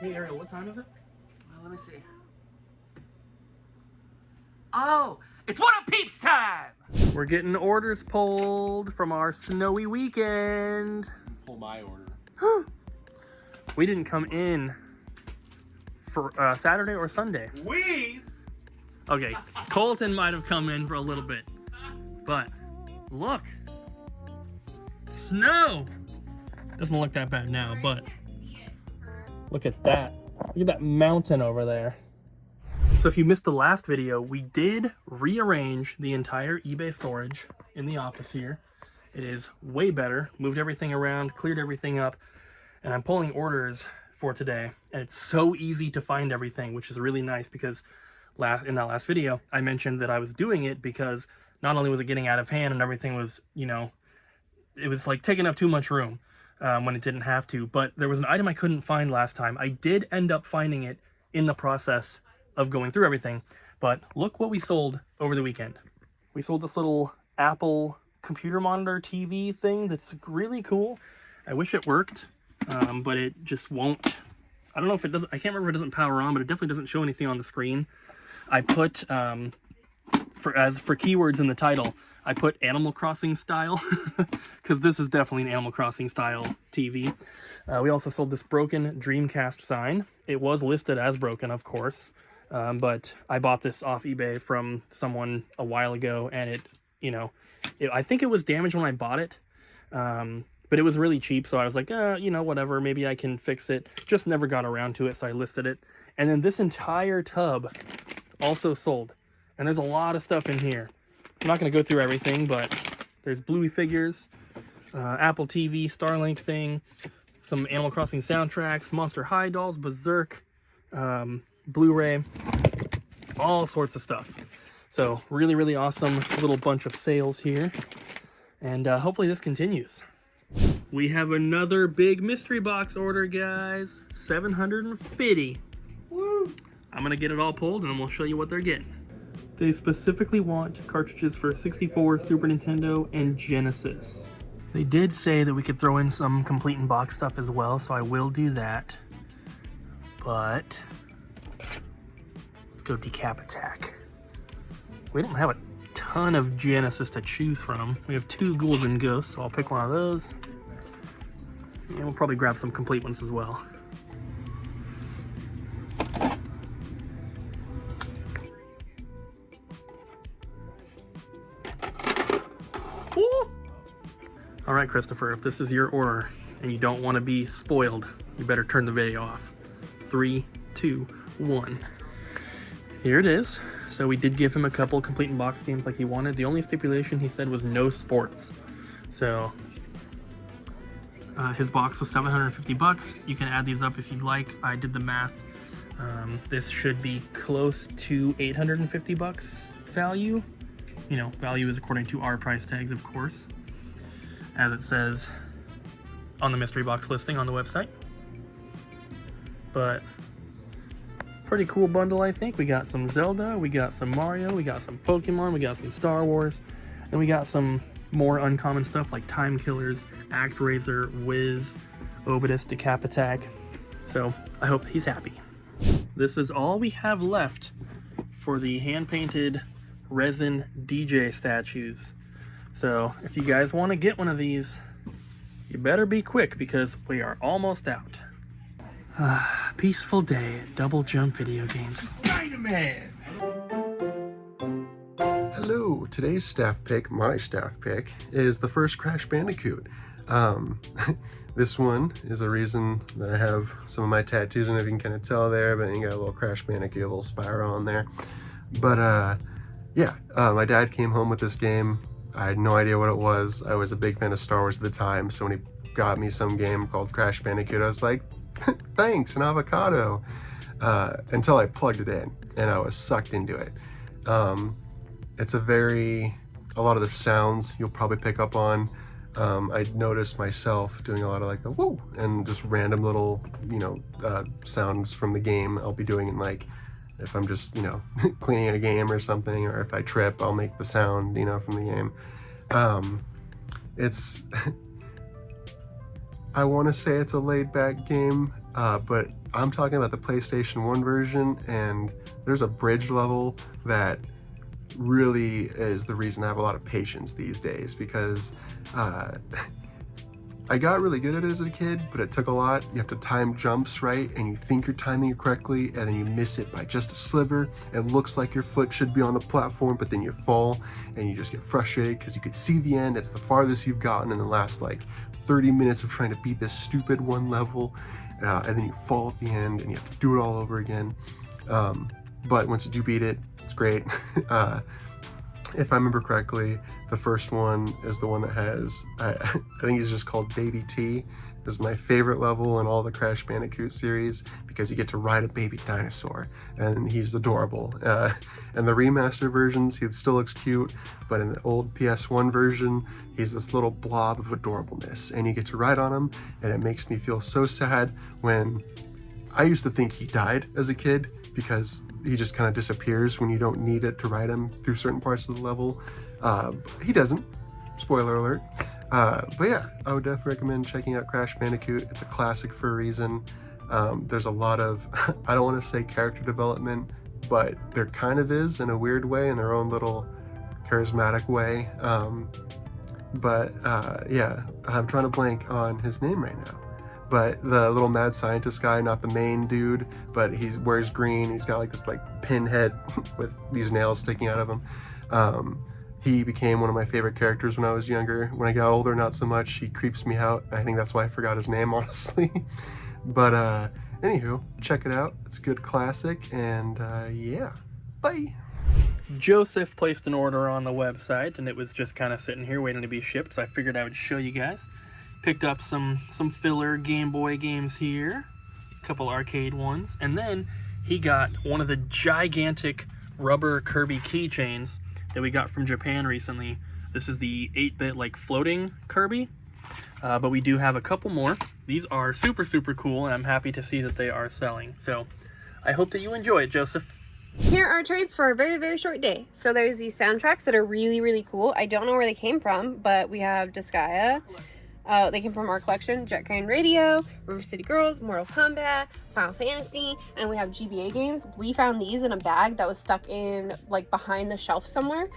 Hey Ariel, what time is it? Let me see. Oh, it's What Up Peeps time! We're getting orders pulled from our snowy weekend. Pull my order. We didn't come in for Saturday or Sunday. Okay, Colton might have come in for a little bit, but look, snow. Doesn't look that bad now, but look at that. Look at that mountain over there. So if you missed the last video, we did rearrange the entire eBay storage in the office here. It is way better. Moved everything around, cleared everything up, and I'm pulling orders for today. And it's so easy to find everything, which is really nice because in that last video, I mentioned that I was doing it because not only was it getting out of hand and everything was, you know, it was like taking up too much room when it didn't have to, but there was an item I couldn't find last time. I did end up finding it in the process of going through everything, but look what we sold over the weekend. We sold this little Apple computer monitor TV thing that's really cool. I wish it worked, but it just won't. I don't know if it doesn't, I can't remember if it doesn't power on, but it definitely doesn't show anything on the screen. I put, for keywords in the title, I put Animal Crossing style, because this is definitely an Animal Crossing style TV. We also sold this broken Dreamcast sign. It was listed as broken, of course, but I bought this off eBay from someone a while ago, and it, you know, I think it was damaged when I bought it, but it was really cheap, so I was like, you know, whatever, maybe I can fix it. Just never got around to it, so I listed it. And then this entire tub also sold, and there's a lot of stuff in here. I'm not going to go through everything, but there's Bluey figures, Apple TV, Starlink thing, some Animal Crossing soundtracks, Monster High dolls, Berserk, Blu-ray, all sorts of stuff. So really, really awesome little bunch of sales here, and hopefully this continues. We have another big mystery box order, guys. 750. Woo! I'm going to get it all pulled, and then we'll show you what they're getting. They specifically want cartridges for 64, Super Nintendo, and Genesis. They did say that we could throw in some complete in box stuff as well, so I will do that. But let's go Decap Attack. We don't have a ton of Genesis to choose from. We have 2 Ghouls and Ghosts, so I'll pick one of those. And we'll probably grab some complete ones as well. All right, Christopher, if this is your order and you don't want to be spoiled, you better turn the video off. 3, 2, 1. Here it is. So we did give him a couple complete in box games like he wanted. The only stipulation he said was no sports. So his box was 750 bucks. You can add these up if you'd like. I did the math. This should be close to 850 bucks value. You know, value is according to our price tags, of course, as it says on the mystery box listing on the website. But pretty cool bundle, I think. We got some Zelda, we got some Mario, we got some Pokemon, we got some Star Wars, and we got some more uncommon stuff like Time Killers, ActRaiser, Wiz, Obidus, Decap Attack. So I hope he's happy. This is all we have left for the hand-painted resin DJ statues. So if you guys want to get one of these, you better be quick because we are almost out. Peaceful day at Double Jump Video Games. Spider-Man! Hello, today's staff pick, my staff pick, is the first Crash Bandicoot. This one is a reason that I have some of my tattoos, and if you can kind of tell there, but you got a little Crash Bandicoot, a little Spyro on there. But yeah, my dad came home with this game. I had no idea what it was. I was a big fan of Star Wars at the time, so when he got me some game called Crash Bandicoot, I was like, thanks, an avocado. Until I plugged it in, and I was sucked into it. It's a lot of the sounds you'll probably pick up on. I noticed myself doing a lot of like the woo, and just random little, you know, sounds from the game I'll be doing in, like, if I'm just, you know, cleaning a game or something, or if I trip, I'll make the sound, you know, from the game. It's, I want to say it's a laid back game. but I'm talking about the PlayStation 1 version, and there's a bridge level that really is the reason I have a lot of patience these days, because I got really good at it as a kid, but it took a lot. You have to time jumps right, and you think you're timing it correctly, and then you miss it by just a sliver. It looks like your foot should be on the platform, but then you fall, and you just get frustrated because you could see the end. It's the farthest you've gotten in the last like 30 minutes of trying to beat this stupid one level, and then you fall at the end, and you have to do it all over again. But once you do beat it, it's great. If I remember correctly, the first one is the one that has, I think it's just called Baby T. Is my favorite level in all the Crash Bandicoot series, because you get to ride a baby dinosaur, and he's adorable. And the remaster versions, he still looks cute, but in the old PS1 version, he's this little blob of adorableness, and you get to ride on him, and it makes me feel so sad when I used to think he died as a kid, because he just kind of disappears when you don't need it to ride him through certain parts of the level. He doesn't, spoiler alert. But yeah, I would definitely recommend checking out Crash Bandicoot. It's a classic for a reason. There's a lot of, I don't want to say character development, but there kind of is in a weird way, in their own little charismatic way. Yeah, I'm trying to blank on his name right now. But the little mad scientist guy, not the main dude, but he wears green. He's got like this like pinhead with these nails sticking out of him. He became one of my favorite characters when I was younger. When I got older, not so much. He creeps me out. I think that's why I forgot his name, honestly. But anywho, check it out. It's a good classic, and yeah, bye. Joseph placed an order on the website, and it was just kind of sitting here waiting to be shipped, so I figured I would show you guys. Picked up some filler Game Boy games here, a couple arcade ones, and then he got one of the gigantic rubber Kirby keychains that we got from Japan recently. This is the 8-bit like floating Kirby, but we do have a couple more. These are super cool, and I'm happy to see that they are selling. So I hope that you enjoy it, Joseph. Here are trades for a very short day. So there's these soundtracks that are really cool. I don't know where they came from, but we have Disgaea. They came from our collection: Jet Crane Radio, River City Girls, Mortal Kombat, Final Fantasy, and we have GBA games. We found these in a bag that was stuck in like behind the shelf somewhere,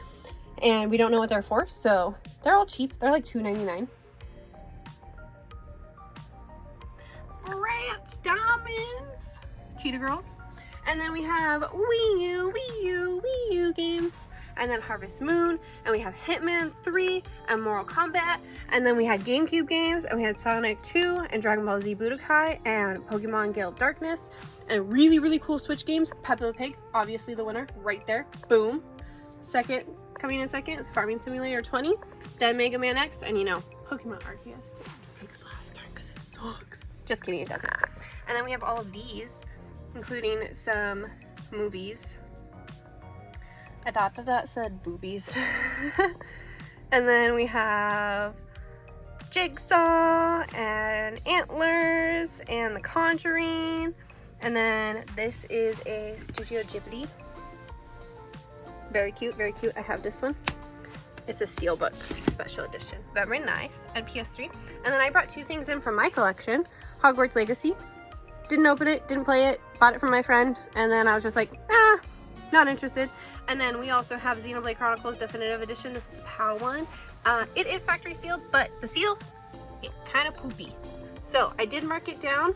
and we don't know what they're for, so they're all cheap. They're like $2.99. Rats, Diamonds, Cheetah Girls, and then we have Wii U games. And then Harvest Moon, and we have Hitman 3 and Mortal Kombat, and then we had GameCube games, and we had Sonic 2 and Dragon Ball Z Budokai and Pokemon Gale of Darkness, and really cool Switch games. Peppa the Pig, obviously the winner, right there, boom. Coming in second is Farming Simulator 20, then Mega Man X, and you know, Pokemon RTS takes last turn because it sucks. Just kidding, it doesn't. And then we have all of these, including some movies. I thought that said boobies. And then we have Jigsaw and Antlers and The Conjuring. And then this is a Studio Ghibli. Very cute. I have this one. It's a Steelbook special edition. Very nice. And PS3. And then I brought two things in from my collection. Hogwarts Legacy. Didn't open it, didn't play it, bought it from my friend. And then I was just like, not interested. And then we also have Xenoblade Chronicles Definitive Edition. This is the PAL one. It is factory sealed, but the seal, it's kind of poopy. So I did mark it down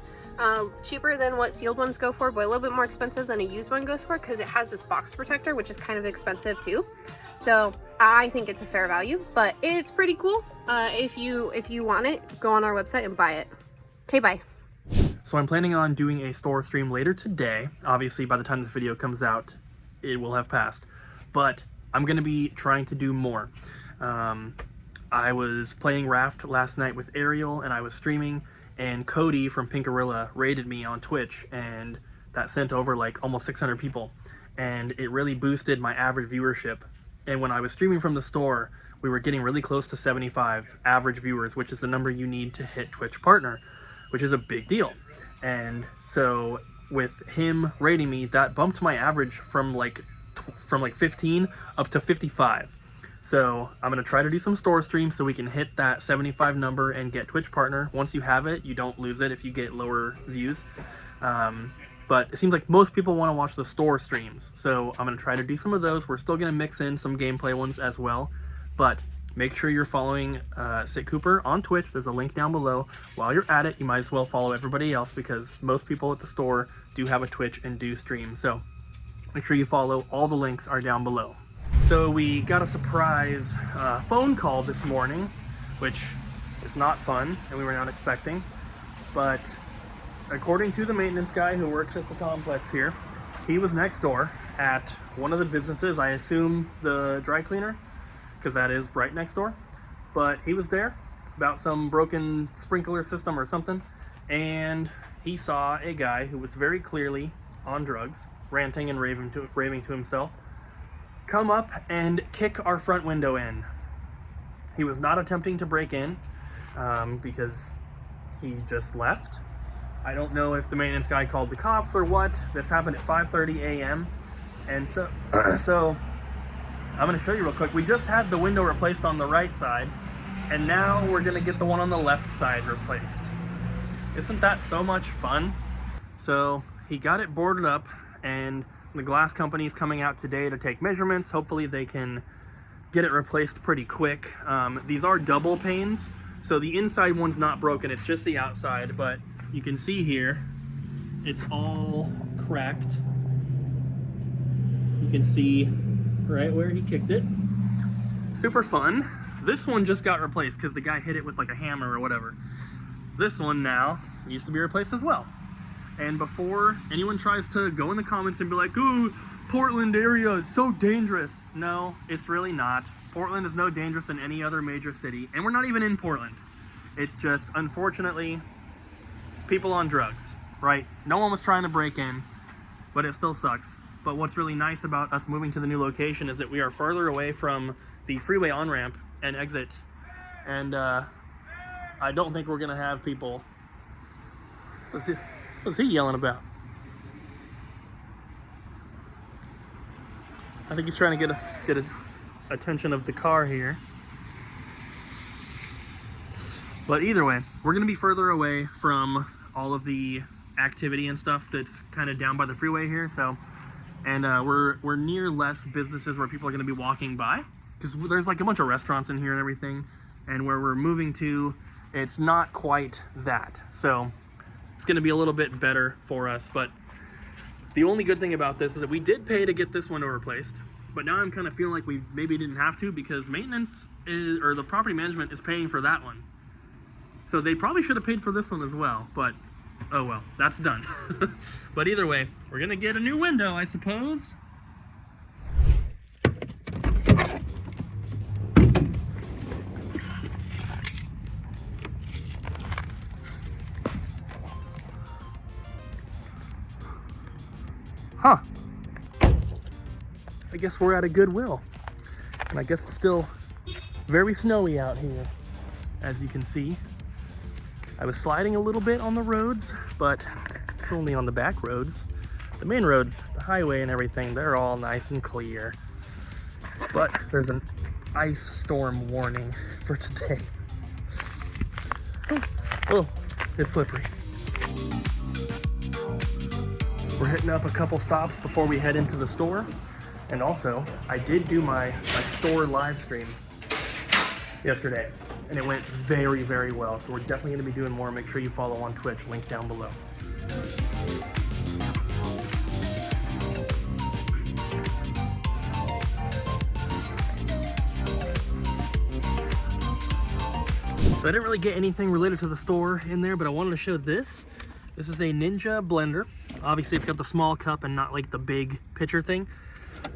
cheaper than what sealed ones go for, but a little bit more expensive than a used one goes for, because it has this box protector, which is kind of expensive too. So I think it's a fair value, but it's pretty cool. If you want it, go on our website and buy it. Okay, bye. So I'm planning on doing a store stream later today. Obviously, by the time this video comes out, it will have passed, but I'm gonna be trying to do more. I was playing Raft last night with Ariel, and I was streaming, and Cody from Pinkarilla raided me on Twitch, and that sent over like almost 600 people, and it really boosted my average viewership. And when I was streaming from the store, we were getting really close to 75 average viewers, which is the number you need to hit Twitch Partner, which is a big deal. And so with him rating me, that bumped my average from like 15 up to 55. So I'm gonna try to do some store streams so we can hit that 75 number and get Twitch partner. Once you have it, you don't lose it if you get lower views. But it seems like most people want to watch the store streams, so I'm gonna try to do some of those. We're still gonna mix in some gameplay ones as well, but make sure you're following Sit Cooper on Twitch. There's a link down below. While you're at it, you might as well follow everybody else because most people at the store do have a Twitch and do stream. So make sure you follow. All the links are down below. So we got a surprise phone call this morning, which is not fun and we were not expecting. But according to the maintenance guy who works at the complex here, he was next door at one of the businesses, I assume the dry cleaner, because that is right next door. But he was there about some broken sprinkler system or something, and he saw a guy who was very clearly on drugs, ranting and raving to himself, come up and kick our front window in. He was not attempting to break in because he just left. I don't know if the maintenance guy called the cops or what. This happened at 5:30 a.m. And so I'm going to show you real quick. We just had the window replaced on the right side, and now we're going to get the one on the left side replaced. Isn't that so much fun? So he got it boarded up, and the glass company is coming out today to take measurements. Hopefully they can get it replaced pretty quick. These are double panes, so the inside one's not broken, it's just the outside, but you can see here, it's all cracked. You can see right where he kicked it. Super fun. This one just got replaced because the guy hit it with like a hammer or whatever. This one now needs to be replaced as well. And before anyone tries to go in the comments and be like, ooh, Portland area is so dangerous. No, it's really not. Portland is no dangerous than any other major city, and we're not even in Portland. It's just, unfortunately, people on drugs, right? No one was trying to break in, but it still sucks. But what's really nice about us moving to the new location is that we are further away from the freeway on-ramp and exit, and I don't think we're gonna have people. What's he yelling about? I think he's trying to get attention of the car here. But either way, we're gonna be further away from all of the activity and stuff that's kind of down by the freeway here. So, and we're near less businesses where people are gonna be walking by, because there's like a bunch of restaurants in here and everything. And where we're moving to, it's not quite that. So it's gonna be a little bit better for us. But the only good thing about this is that we did pay to get this window replaced, but now I'm kind of feeling like we maybe didn't have to, because maintenance or the property management is paying for that one. So they probably should have paid for this one as well, but oh well, that's done. But either way, we're gonna get a new window, I suppose. Huh. I guess we're at a Goodwill. And I guess it's still very snowy out here, as you can see. I was sliding a little bit on the roads, but it's only on the back roads. The main roads, the highway and everything, they're all nice and clear. But there's an ice storm warning for today. Oh, it's slippery. We're hitting up a couple stops before we head into the store. And also, I did do my store live stream yesterday, and it went very, very well. So we're definitely gonna be doing more. Make sure you follow on Twitch, link down below. So I didn't really get anything related to the store in there, but I wanted to show this. This is a Ninja blender. Obviously it's got the small cup and not like the big pitcher thing.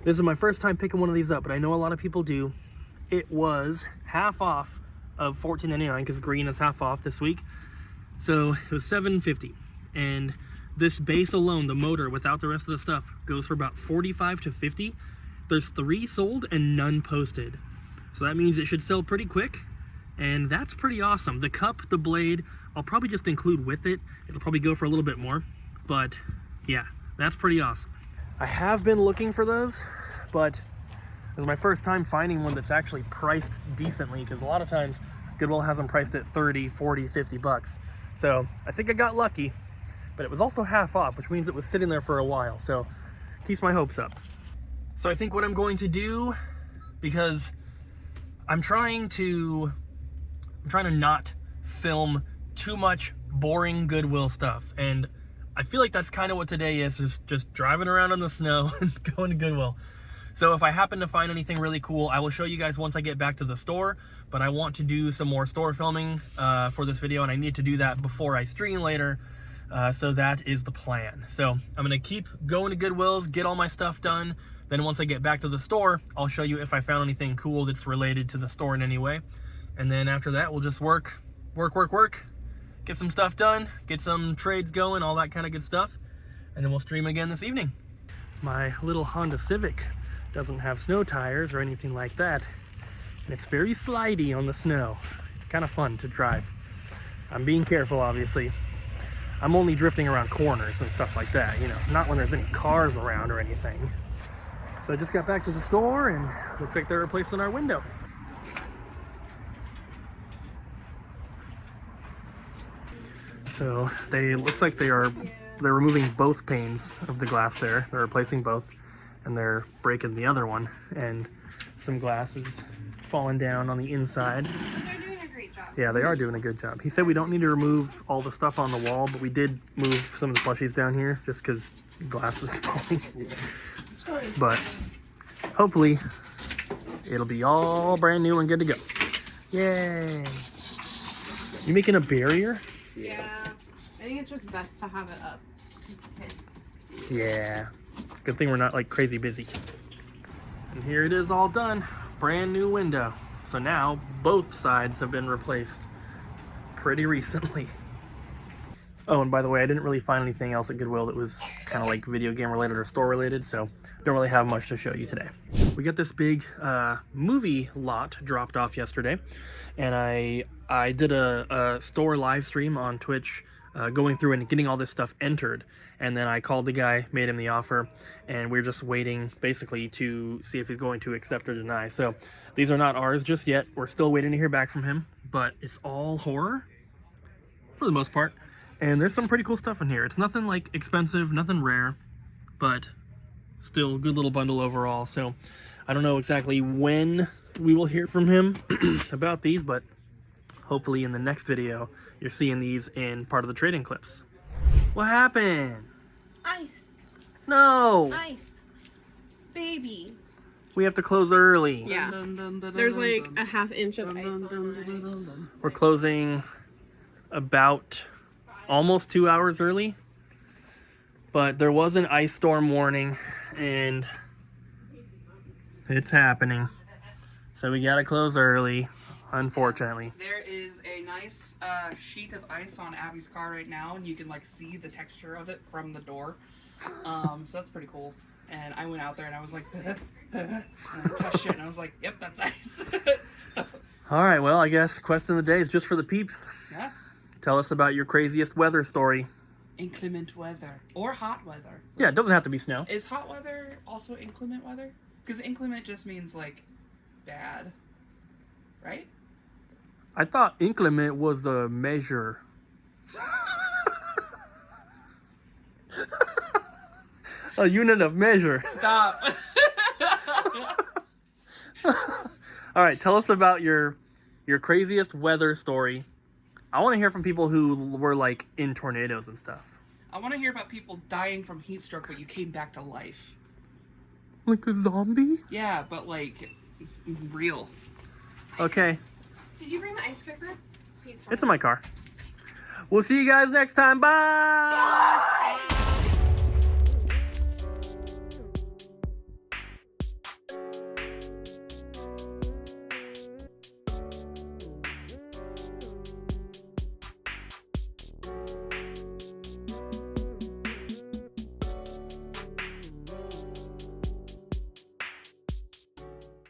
This is my first time picking one of these up, but I know a lot of people do. It was half off of $14.99 because green is half off this week. So it was $7.50. And this base alone, the motor without the rest of the stuff, goes for about $45 to $50. There's 3 sold and none posted. So that means it should sell pretty quick. And that's pretty awesome. The cup, the blade, I'll probably just include with it. It'll probably go for a little bit more. But yeah, that's pretty awesome. I have been looking for those, but It was my first time finding one that's actually priced decently, because a lot of times Goodwill has them priced at 30, 40, 50 bucks. So I think I got lucky, but it was also half off, which means it was sitting there for a while. So keeps my hopes up. So I think what I'm going to do, because I'm trying to not film too much boring Goodwill stuff, and I feel like that's kind of what today is just driving around in the snow and going to Goodwill. So if I happen to find anything really cool, I will show you guys once I get back to the store, but I want to do some more store filming for this video, and I need to do that before I stream later, so that is the plan. So I'm gonna keep going to Goodwill's, get all my stuff done, then once I get back to the store, I'll show you if I found anything cool that's related to the store in any way, and then after that, we'll just work, get some stuff done, get some trades going, all that kind of good stuff, and then we'll stream again this evening. My little Honda Civic doesn't have snow tires or anything like that, and it's very slidey on the snow. It's kind of fun to drive. I'm being careful, obviously. I'm only drifting around corners and stuff like that, you know, not when there's any cars around or anything. So I just got back to the store, and looks like they're replacing our window. So looks like they're removing both panes of the glass there. They're replacing both, and they're breaking the other one, and some glass is falling down on the inside. They're doing a great job. Yeah, they are doing a good job. He said we don't need to remove all the stuff on the wall, but we did move some of the plushies down here just because glass is falling. But hopefully it'll be all brand new and good to go. Yay! You making a barrier? Yeah. I think it's just best to have it up. Yeah. Good thing we're not like crazy busy. And here it is all done. Brand new window. So now both sides have been replaced pretty recently. Oh, and by the way, I didn't really find anything else at Goodwill that was kind of like video game related or store related, so don't really have much to show you today. We got this big movie lot dropped off yesterday, and I did a store live stream on Twitch going through and getting all this stuff entered, and then I called the guy, made him the offer, and we're just waiting basically to see if he's going to accept or deny. So these are not ours just yet. We're still waiting to hear back from him, but it's all horror for the most part. And there's some pretty cool stuff in here. It's nothing like expensive, nothing rare, but still good little bundle overall. So I don't know exactly when we will hear from him about these, but hopefully in the next video, you're seeing these in part of the trading clips. What happened? Ice. No! Ice. Baby. We have to close early. Yeah. There's like a ½ inch of ice on We're closing about almost 2 hours early, but there was an ice storm warning, and it's happening. So we gotta close early, unfortunately. There is a nice sheet of ice on Abby's car right now, and you can like see the texture of it from the door. So that's pretty cool. And I went out there and I was like, and I touched it and I was like, yep, that's ice. So, All right, well, I guess question of the day is just for the peeps. yeah. Tell us about your craziest weather story. Inclement weather or hot weather. Yeah, it doesn't have to be snow. Is hot weather also inclement weather? Because inclement just means like bad, right? I thought inclement was a measure. A unit of measure. Stop. All right, tell us about your craziest weather story. I want to hear from people who were like in tornadoes and stuff. I want to hear about people dying from heat stroke, but you came back to life. Like a zombie? Yeah, but like real. Okay, Did you bring the ice scraper? Please. it's in my car. We'll see you guys next time. Bye! Bye.